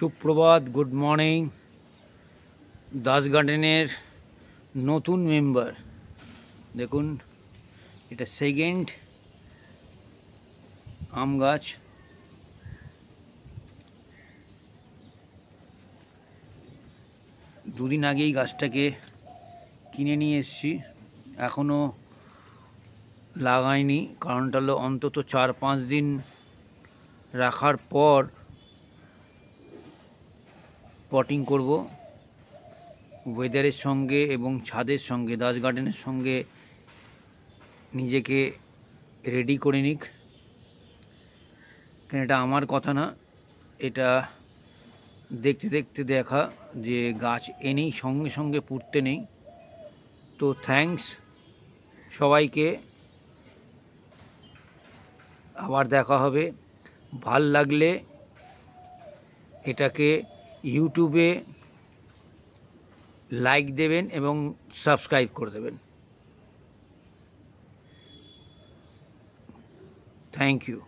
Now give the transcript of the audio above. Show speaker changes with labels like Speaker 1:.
Speaker 1: সুপ্রভাত, good morning. Das গার্ডেনের নতুন মেম্বার দেখুন, এটা সেকেন্ড আম গাছ। দুদিন আগেই গাছটাকে কিনে নিয়ে এসেছি, এখনও লাগাইনি। কারণটা হলো অন্তত 4-5 দিন রাখার পর পটিং করব। ওয়েদারের সঙ্গে এবং ছাদের সঙ্গে, দাস গার্ডেনের সঙ্গে নিজেকে রেডি করে নিক। কেন, এটা আমার কথা না, এটা দেখতে দেখতে দেখা যে গাছ এনেই সঙ্গে সঙ্গে পুঁততে নেই। তো থ্যাঙ্কস সবাইকে, আবার দেখা হবে। ভাল লাগলে এটাকে ইউটিউবে লাইক দেবেন এবং সাবস্ক্রাইব করে দেবেন। Thank you.